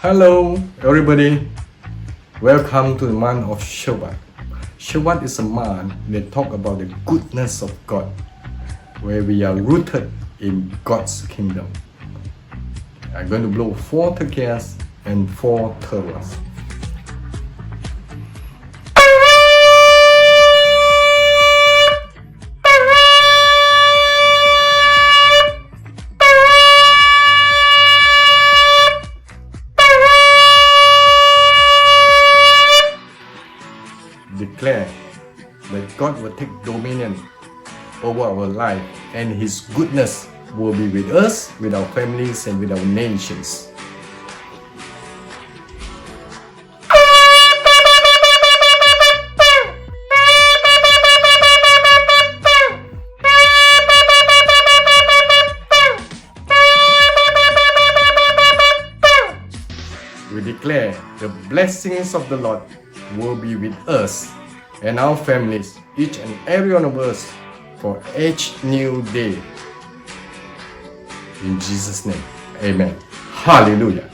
Hello, everybody. Welcome to the month of Shevat. Shevat is a month that talk about the goodness of God, where we are rooted in God's kingdom. I'm going to blow 4 turkeys and 4 turbas. Declare that God will take dominion over our life and His goodness will be with us, with our families and with our nations. We declare the blessings of the Lord will be with us and our families, each and every one of us, for each new day. In Jesus' name, amen. Hallelujah.